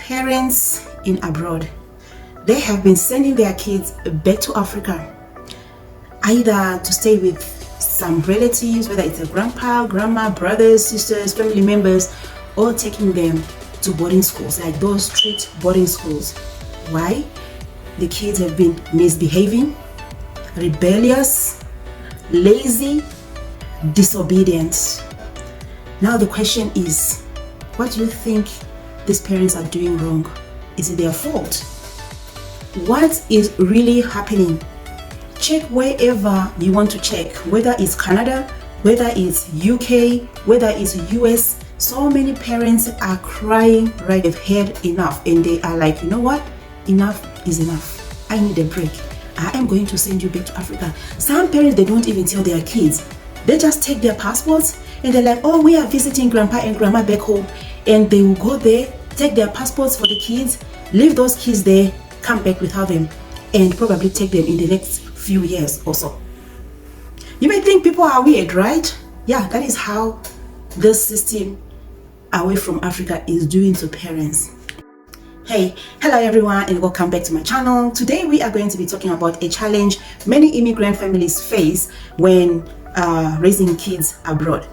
Parents in abroad, they have been sending their kids back to Africa, either to stay with some relatives, whether it's a grandpa, grandma, brothers, sisters, family members, or taking them to boarding schools, like those strict boarding schools. Why? The kids have been misbehaving, rebellious, lazy, disobedient. Now the question is, what do you think these parents are doing wrong? Is it their fault? What is really happening? Check wherever you want to check, whether it's Canada, whether it's UK, whether it's US. So many parents are crying, right? They've had enough and they are like, you know what? Enough is enough. I need a break. I am going to send you back to Africa. Some parents, they don't even tell their kids. They just take their passports and they're like, oh, we are visiting grandpa and grandma back home. And they will go there, take their passports for the kids, leave those kids there, come back without them, and probably take them in the next few years or so. You may think people are weird, right? Yeah, that is how this system away from Africa is doing to parents. Hey, hello everyone, and welcome back to my channel. Today we are going to be talking about a challenge many immigrant families face when raising kids abroad.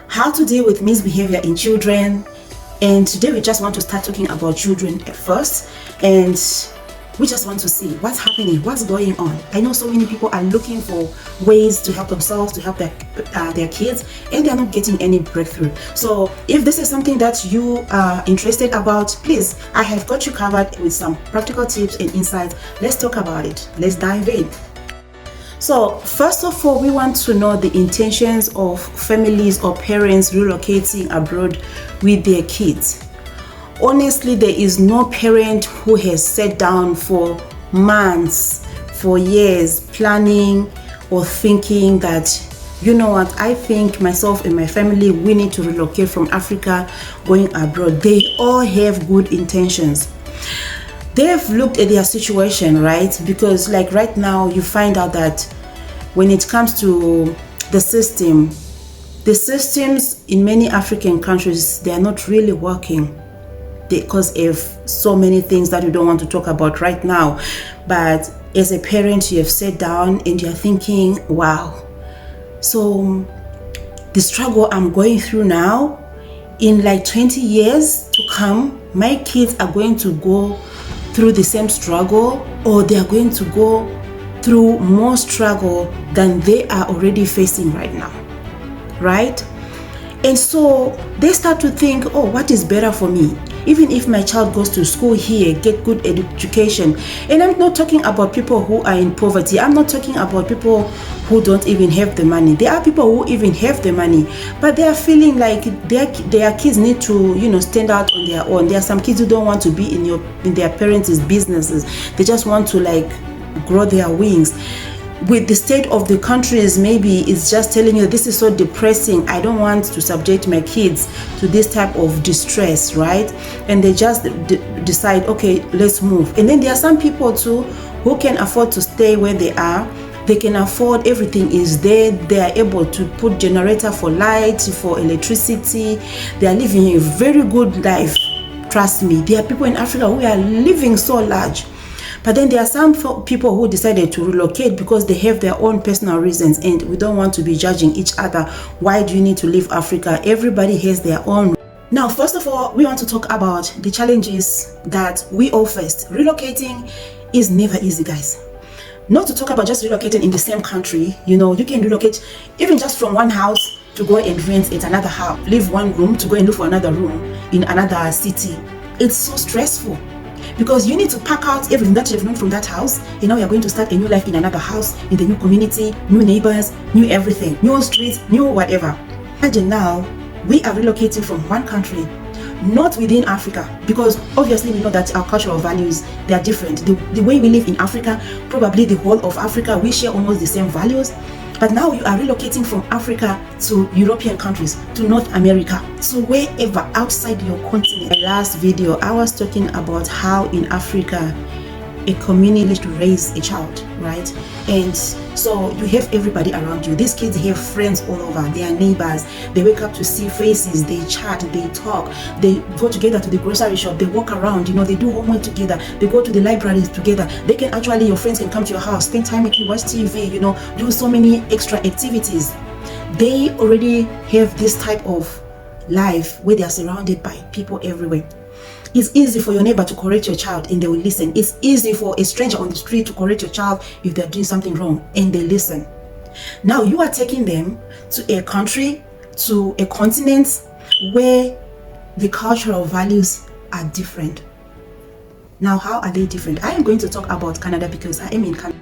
How to deal with misbehavior in children. And today we just want to start talking about children at first, and we just want to see what's happening, what's going on. I know so many people are looking for ways to help themselves, to help their kids, and they're not getting any breakthrough. So if this is something that you are interested about, please, I have got you covered with some practical tips and insights. Let's talk about it. Let's dive in. So first of all, we want to know the intentions of families or parents relocating abroad with their kids. Honestly, there is no parent who has sat down for months, for years, planning or thinking that, you know what, I think myself and my family, we need to relocate from Africa going abroad. They all have good intentions. They've looked at their situation, right? Because like right now, you find out that when it comes to the systems in many African countries, they are not really working because of so many things that we don't want to talk about right now. But as a parent, you have sat down and you're thinking, wow, so the struggle I'm going through now, in like 20 years to come, my kids are going to go through the same struggle, or they are going to go through more struggle than they are already facing right now, right? And so they start to think, oh, what is better for me? Even if my child goes to school here, get good education. And I'm not talking about people who are in poverty. I'm not talking about people who don't even have the money. There are people who even have the money, but they are feeling like their kids need to, stand out on their own. There are some kids who don't want to be in their parents' businesses. They just want to like grow their wings. With the state of the countries, maybe it's just telling you this is so depressing, I don't want to subject my kids to this type of distress, right? And they just decide, okay, let's move. And then there are some people too who can afford to stay where they are. They can afford, everything is there. They are able to put generator for light, for electricity. They are living a very good life. Trust me, there are people in Africa who are living so large. But then there are some people who decided to relocate because they have their own personal reasons, and we don't want to be judging each other. Why do you need to leave Africa? Everybody has their own. Now, first of all, we want to talk about the challenges that we all faced. Relocating is never easy, guys. Not to talk about just relocating in the same country. You can relocate even just from one house to go and rent at another house. Leave one room to go and look for another room in another city. It's so stressful, because you need to pack out everything that you've known from that house, and now you're going to start a new life in another house, in the new community, new neighbors, new everything, new streets, new whatever. Imagine now, we are relocating from one country, not within Africa, because obviously we know that our cultural values, they are different. The way we live in Africa, probably the whole of Africa, we share almost the same values. But now you are relocating from Africa to European countries, to North America, so wherever outside your continent. In the last video, I was talking about how in Africa, a community to raise a child, right? And so you have everybody around you. These kids have friends all over, their neighbors. They wake up to see faces, they chat, they talk, they go together to the grocery shop, they walk around, they do homework together, they go to the libraries together. They can actually, your friends can come to your house, spend time with you, watch TV, do so many extra activities. They already have this type of life where they are surrounded by people everywhere. It's easy for your neighbor to correct your child and they will listen. It's easy for a stranger on the street to correct your child if they're doing something wrong and they listen. Now you are taking them to a country, to a continent where the cultural values are different. Now, how are they different? I am going to talk about Canada because I am in Canada.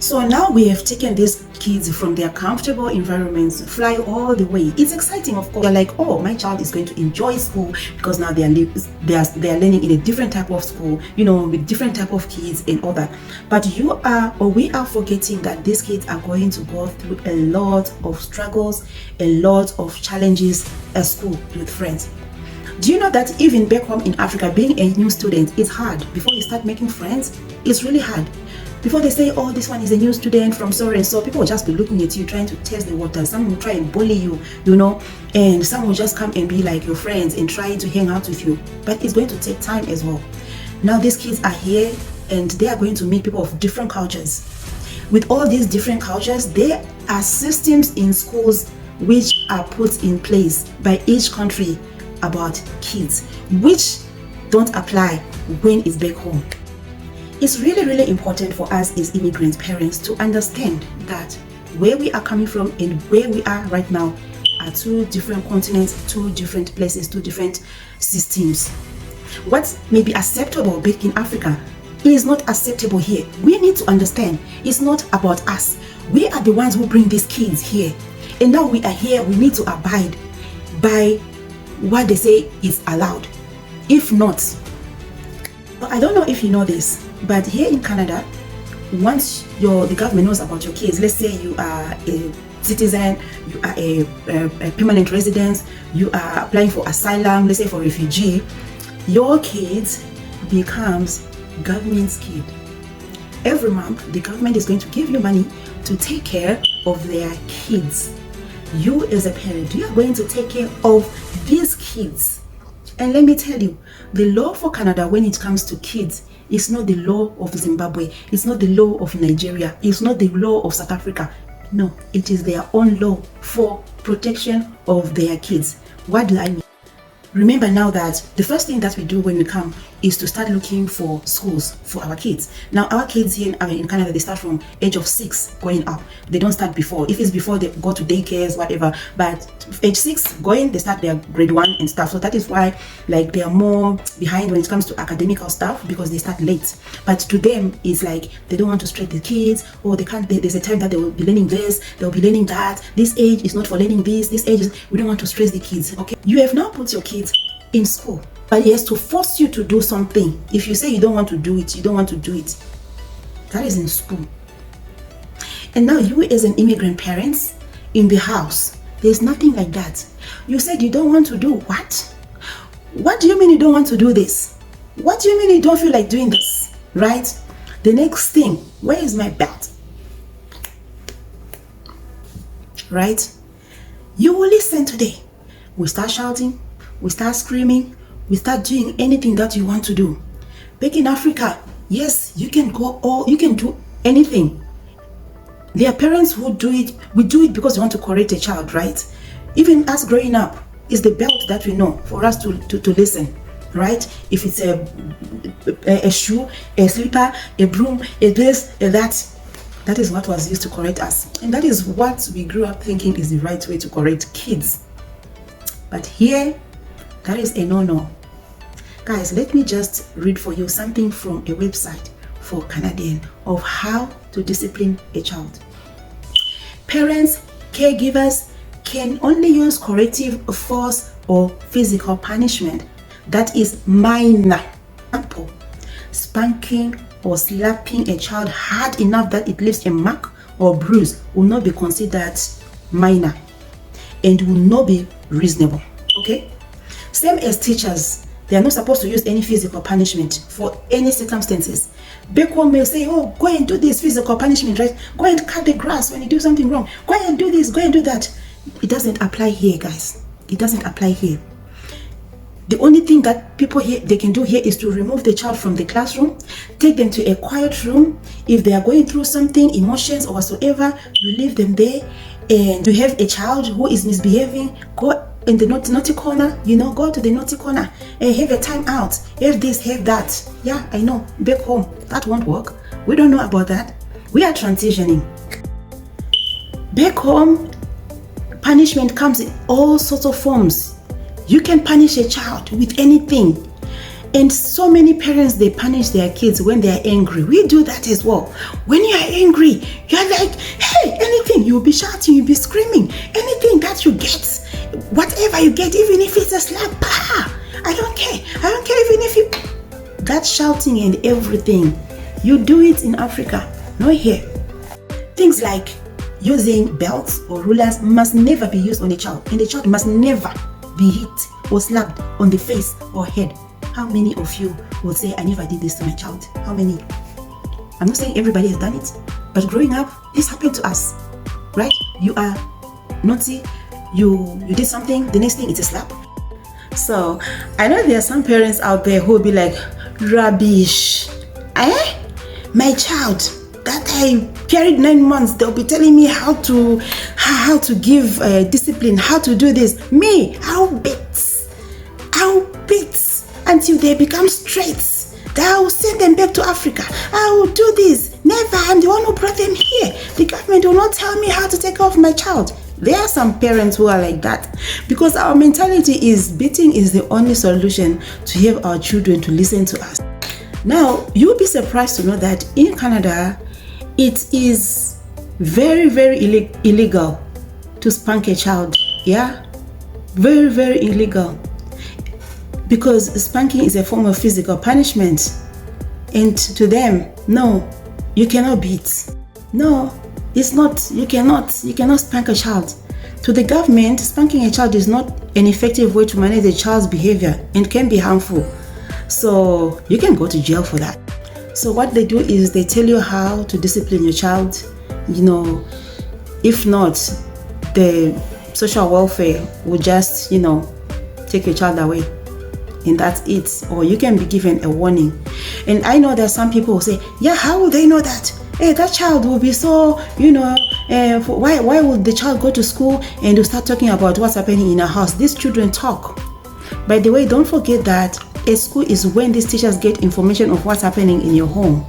So now we have taken these kids from their comfortable environments, fly all the way. It's exciting, of course. They're like, oh, my child is going to enjoy school because now they are learning in a different type of school, with different type of kids and all that. But we are forgetting that these kids are going to go through a lot of struggles, a lot of challenges at school with friends. Do you know that even back home in Africa, being a new student is hard? Before you start making friends, it's really hard. Before they say, oh, this one is a new student from so and so, people will just be looking at you, trying to test the water. Some will try and bully you, and some will just come and be like your friends and try to hang out with you. But it's going to take time as well. Now these kids are here and they are going to meet people of different cultures. With all these different cultures, there are systems in schools which are put in place by each country about kids, which don't apply when it's back home. It's really, really important for us as immigrant parents to understand that where we are coming from and where we are right now are two different continents, two different places, two different systems. What may be acceptable back in Africa is not acceptable here. We need to understand it's not about us. We are the ones who bring these kids here. And now we are here, we need to abide by what they say is allowed. If not, I don't know if you know this, but here in Canada, once the government knows about your kids, let's say you are a citizen, you are a permanent resident, you are applying for asylum, let's say for refugee, your kids becomes government's kid. Every month, the government is going to give you money to take care of their kids. You as a parent, you are going to take care of these kids. And let me tell you, the law for Canada when it comes to kids is not the law of Zimbabwe, it's not the law of Nigeria, it's not the law of South Africa. No, it is their own law for protection of their kids. What do I mean? Remember now that the first thing that we do when we come is to start looking for schools for our kids. Now our kids here in Canada, they start from age of 6 going up. They don't start before. If it's before, they go to daycares, whatever. But age 6 going, they start their grade 1 and stuff. So that is why they are more behind when it comes to academical stuff, because they start late. But to them, it's like they don't want to stress the kids, or they can't. There's a time that they will be learning this, they'll be learning that. This age is not for learning this. This age is, we don't want to stress the kids. Okay, you have now put your kids in school, but he has to force you to do something. If you say you don't want to do it, you don't want to do it. That is in school. And now you as an immigrant parents in the house, there's nothing like that. You said you don't want to do what? What do you mean you don't want to do this? What do you mean you don't feel like doing this? Right? The next thing, where is my belt? Right? You will listen today. We start shouting, we start screaming, we start doing anything that you want to do. Back in Africa, yes, you can go, or you can do anything. There are parents who do it. We do it because we want to correct a child, right? Even us growing up, it's the belt that we know for us to listen, right? If it's a shoe, a slipper, a broom, a this, a that is what was used to correct us. And that is what we grew up thinking is the right way to correct kids. But here, that is a no-no. Guys, let me just read for you something from a website for Canadian of how to discipline a child. Parents, caregivers can only use corrective force or physical punishment that is minor. Example, spanking or slapping a child hard enough that it leaves a mark or bruise will not be considered minor and will not be reasonable. Okay? Same as teachers They are not supposed to use any physical punishment for any circumstances. Back home may say, oh, go and do this physical punishment, right? Go and cut the grass when you do something wrong. Go and do this, go and do that. It doesn't apply here, guys. It doesn't apply here. The only thing that people here they can do here is to remove the child from the classroom, take them to a quiet room. If they are going through something, emotions or whatsoever, you leave them there. And you have a child who is misbehaving, go in the naughty corner, go to the naughty corner and have a time out. Have this, have that. Yeah, I know. Back home, that won't work. We don't know about that. We are transitioning. Back home, punishment comes in all sorts of forms. You can punish a child with anything. And so many parents, they punish their kids when they are angry. We do that as well. When you are angry, you're like, hey, anything. You'll be shouting, you'll be screaming. Anything that you get, whatever you get, even if it's a slap, I don't care. I don't care even if you... That shouting and everything, you do it in Africa, not here. Things like using belts or rulers must never be used on a child. And the child must never be hit or slapped on the face or head. How many of you will say, I never did this to my child? How many? I'm not saying everybody has done it, but growing up, this happened to us, right? You are naughty, you did something, the next thing is a slap. So I know there are some parents out there who will be like, rubbish. My child that I carried 9 months, they'll be telling me how to give discipline, how to do this. Me, I'll beat until they become straight. I will send them back to Africa. I will do this. Never. I'm the one who brought them here. The government will not tell me how to take care of my child. There are some parents who are like that because our mentality is beating is the only solution to have our children to listen to us. Now, you'll be surprised to know that in Canada, it is very, very illegal to spank a child. Yeah? Very, very illegal. Because spanking is a form of physical punishment. And to them, no, you cannot beat. No, it's not. You cannot spank a child. To the government, spanking a child is not an effective way to manage a child's behavior and can be harmful. So you can go to jail for that. So what they do is they tell you how to discipline your child. If not, the social welfare will just, take your child away. And that's it. Or you can be given a warning. And I know that some people will say, yeah, how will they know that? Hey, that child will be so, why would the child go to school and start talking about what's happening in our house? These children talk. By the way, don't forget that a school is when these teachers get information of what's happening in your home.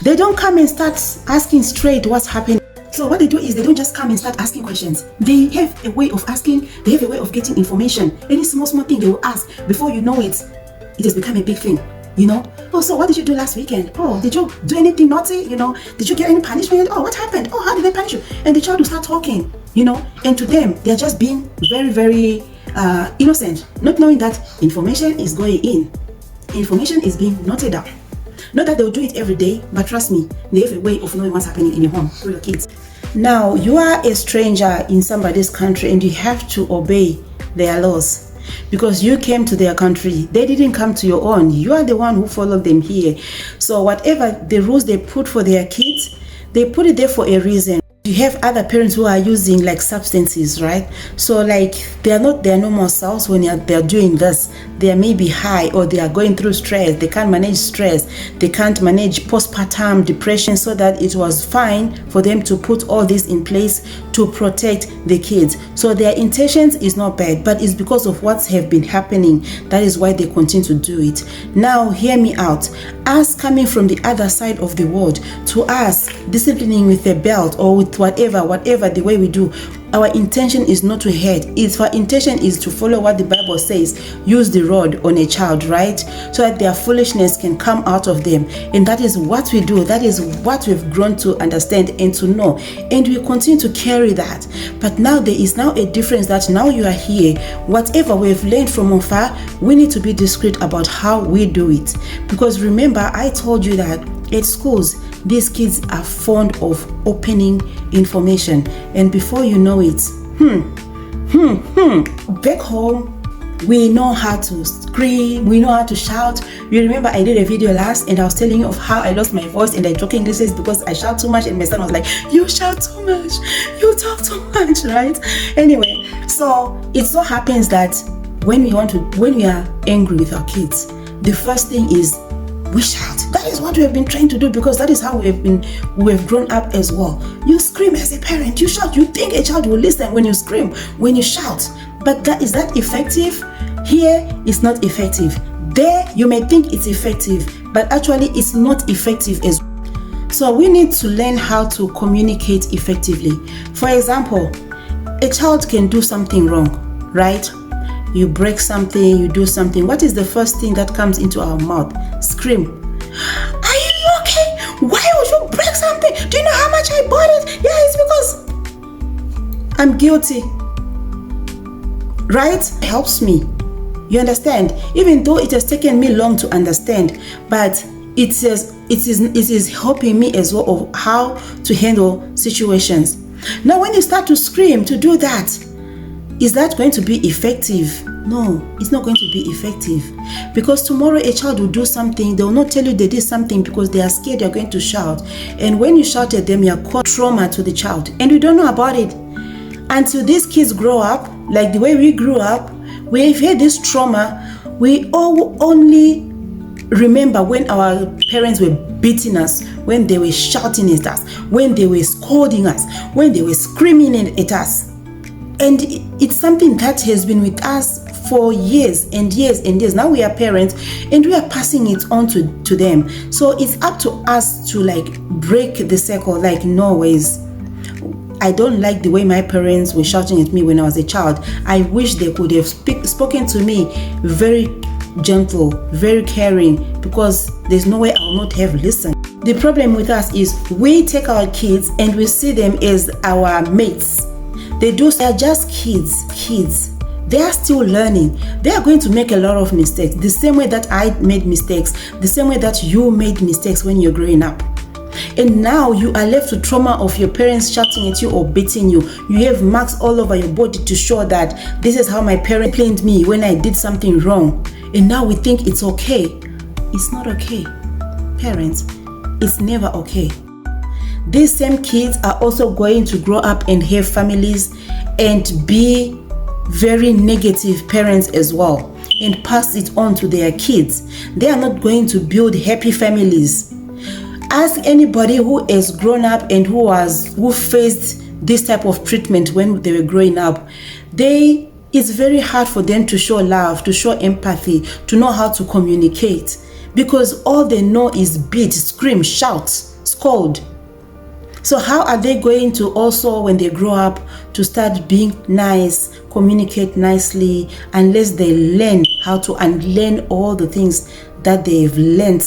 They don't come and start asking straight what's happening. So what they do is they don't just come and start asking questions. They have a way of asking, they have a way of getting information. Any small thing they will ask. Before you know it, it has become a big thing. Oh, so what did you do last weekend? Oh, did you do anything naughty? Did you get any punishment? Oh, what happened? Oh, how did they punish you? And the child will start talking, and to them, they're just being very, very innocent, not knowing that information is going in. Information is being noted down. Not that they'll do it every day, but trust me, they have a way of knowing what's happening in your home through your kids. Now, you are a stranger in somebody's country and you have to obey their laws because you came to their country. They didn't come to your own. You are the one who followed them here. So whatever the rules they put for their kids, they put it there for a reason. You have other parents who are using like substances, right? So like they are not their normal selves when they're doing this. They are maybe high or they are going through stress. They can't manage stress. They can't manage postpartum depression, so that it was fine for them to put all this in place to protect the kids. So their intentions is not bad, but it's because of what have been happening. That is why they continue to do it. Now hear me out. Us coming from the other side of the world, to us disciplining with a belt or with whatever the way we do, our intention is not to hurt. Our intention is to follow what the Bible says. Use the rod on a child, right? So that their foolishness can come out of them. And that is what we do. That is what we've grown to understand and to know. And we continue to carry that. But now there is now a difference that now you are here. Whatever we've learned from afar, we need to be discreet about how we do it. Because remember, I told you that at schools, these kids are fond of opening information, and before you know it, back home, We know how to scream, we know how to shout. You remember I did a video last and I was telling you of how I lost my voice and I jokingly says because I shout too much, and my son was like, you shout too much, you talk too much, right? Anyway, so it so happens that when we are angry with our kids, the first thing is we shout. That is what we have been trying to do, because that is how we have grown up as well. You scream as a parent, you shout. You think a child will listen when you scream, when you shout. But is that effective? Here, it's not effective. There, you may think it's effective, but actually it's not effective as well. So we need to learn how to communicate effectively. For example, a child can do something wrong, right? You break something, you do something. What is the first thing that comes into our mouth? Scream. Are you okay? Why would you break something? Do you know how much I bought it? Yeah, it's because I'm guilty. Right? It helps me. You understand? Even though it has taken me long to understand, but it is helping me as well of how to handle situations. Now, when you start to scream, to do that, is that going to be effective? No, it's not going to be effective, because tomorrow a child will do something. They will not tell you they did something because they are scared you're going to shout. And when you shout at them, you're causing trauma to the child, and you don't know about it until these kids grow up. Like the way we grew up, we've had this trauma. We all only remember when our parents were beating us, when they were shouting at us, when they were scolding us, when they were screaming at us. And it's something that has been with us for years and years and years. Now we are parents and we are passing it on to them. So it's up to us to like break the cycle. Like, no ways. I don't like the way my parents were shouting at me when I was a child. I wish they could have spoken to me very gentle, very caring, because there's no way I will not have listened. The problem with us is we take our kids and we see them as our mates. They're just kids. They are still learning. They are going to make a lot of mistakes. The same way that I made mistakes, the same way that you made mistakes when you're growing up. And now you are left with trauma of your parents shouting at you or beating you. You have marks all over your body to show that this is how my parents disciplined me when I did something wrong. And now we think it's okay. It's not okay. Parents, it's never okay. These same kids are also going to grow up and have families and be very negative parents as well, and pass it on to their kids. They are not going to build happy families. Ask anybody who has grown up and who faced this type of treatment when they were growing up. It's very hard for them to show love, to show empathy, to know how to communicate, because all they know is beat, scream, shout, scold. So how are they going to also, when they grow up, to start being nice, communicate nicely, unless they learn how to unlearn all the things that they've learned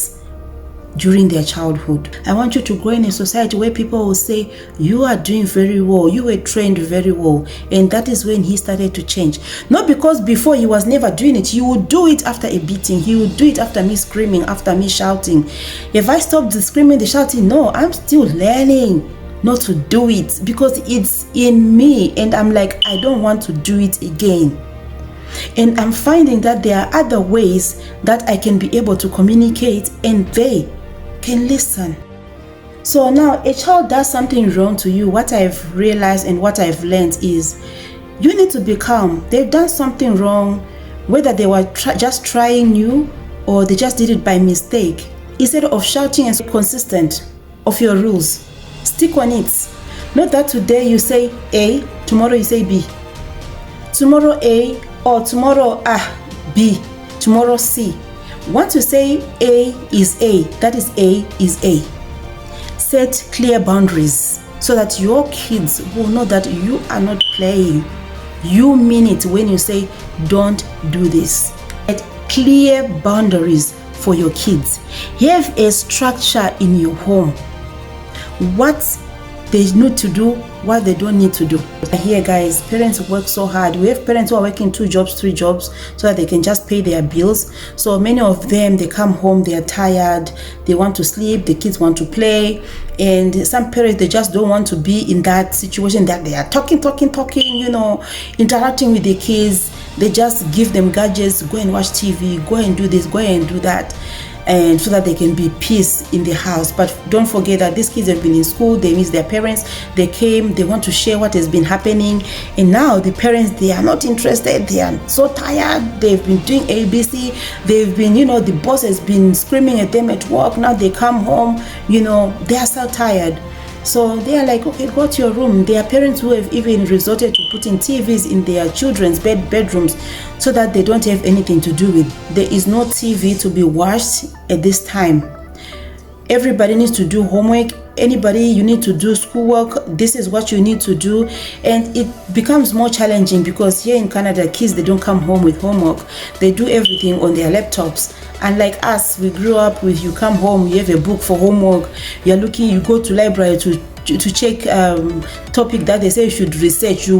during their childhood? I want you to grow in a society where people will say, you are doing very well, you were trained very well. And that is when he started to change. Not because before he was never doing it. He would do it after a beating. He would do it after me screaming, after me shouting. If I stopped the screaming, the shouting, no, I'm still learning not to do it, because it's in me and I'm like, I don't want to do it again. And I'm finding that there are other ways that I can be able to communicate and they can listen. So now a child does something wrong to you. What I've realized and what I've learned is you need to be calm. They've done something wrong, whether they were just trying you or they just did it by mistake. Instead of shouting and consistent of your rules, stick on it. Not that today you say A, tomorrow you say B. Tomorrow A, or tomorrow B, tomorrow C. Once you say A is A, that is A is A. Set clear boundaries so that your kids will know that you are not playing. You mean it when you say don't do this. Set clear boundaries for your kids. Have a structure in your home. What they need to do, what they don't need to do. Here guys, parents work so hard. We have parents who are working 2 jobs, 3 jobs so that they can just pay their bills. So many of them, they come home, they are tired, they want to sleep, the kids want to play. And some parents, they just don't want to be in that situation that they are talking, interacting with the kids. They just give them gadgets, go and watch TV, go and do this, go and do that, and so that they can be peace in the house. But don't forget that these kids have been in school, they miss their parents, they came, they want to share what has been happening, and now the parents, they are not interested, they are so tired, they've been doing ABC, they've been, the boss has been screaming at them at work, now they come home, they are so tired. So they are like, okay, go to your room. There are parents who have even resorted to putting TVs in their children's bedrooms so that they don't have anything to do with. There is no TV to be watched at this time. Everybody needs to do homework. Anybody, you need to do schoolwork. This is what you need to do. And it becomes more challenging because here in Canada, kids, they don't come home with homework. They do everything on their laptops. And like us, we grew up with, you come home, you have a book for homework, you're looking, you go to library to check topic that they say you should research, you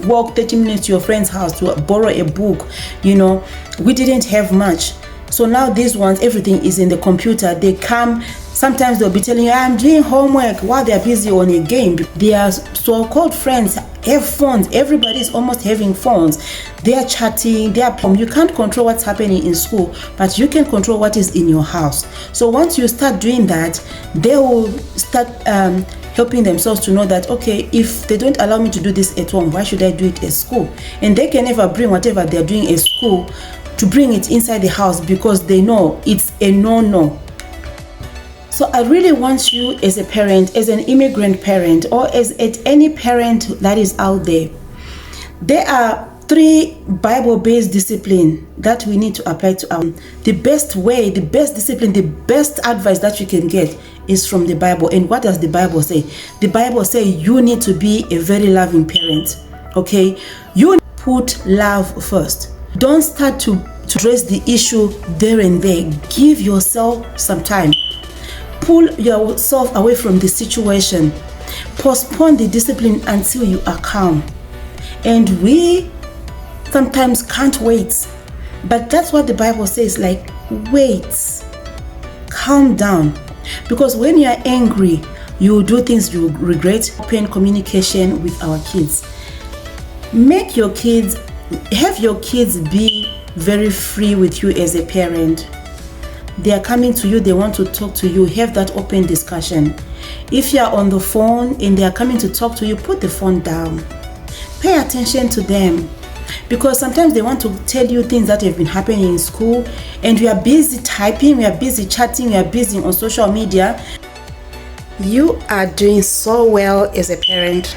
walk 30 minutes to your friend's house to borrow a book. We didn't have much. So now these ones, everything is in the computer. They come, sometimes they'll be telling you, I'm doing homework, while they're busy on a game. Their so-called friends have phones. Everybody's almost having phones. They are chatting, you can't control what's happening in school, but you can control what is in your house. So once you start doing that, they will start helping themselves to know that, okay, if they don't allow me to do this at home, why should I do it at school? And they can never bring whatever they're doing at school to bring it inside the house because they know it's a no-no. So I really want you as a parent, as an immigrant parent, or as any parent that is out there, there are 3 Bible-based discipline that we need to apply to our. The best way, the best discipline, the best advice that you can get is from the Bible. And what does the Bible say? The Bible says you need to be a very loving parent. Okay? You put love first. Don't start to address the issue there and there. Give yourself some time. Pull yourself away from the situation. Postpone the discipline until you are calm. And we sometimes can't wait. But that's what the Bible says, like, wait. Calm down. Because when you are angry, you do things you regret. Open communication with our kids. Have your kids be very free with you as a parent. They are coming to you, they want to talk to you, have that open discussion. If you are on the phone and they are coming to talk to you, put the phone down. Pay attention to them, because sometimes they want to tell you things that have been happening in school, and we are busy typing, we are busy chatting, we are busy on social media. You are doing so well as a parent,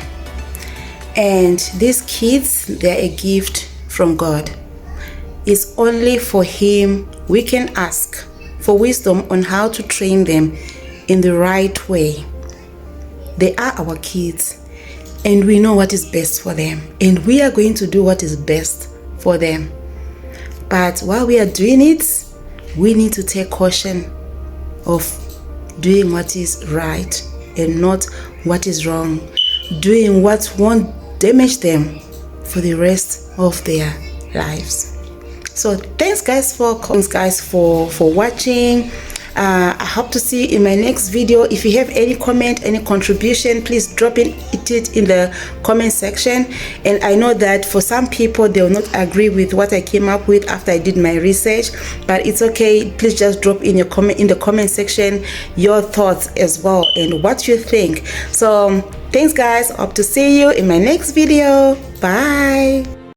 and these kids, they're a gift from God. It's only for Him we can ask for wisdom on how to train them in the right way. They are our kids, and we know what is best for them, and we are going to do what is best for them. But while we are doing it, we need to take caution of doing what is right and not what is wrong, doing what won't damage them for the rest of their lives. So thanks guys for watching. I hope to see you in my next video. If you have any comment, any contribution, please drop it in the comment section. And I know that for some people, they will not agree with what I came up with after I did my research, but it's okay. Please just drop in the comment section your thoughts as well and what you think. So thanks guys, hope to see you in my next video. Bye.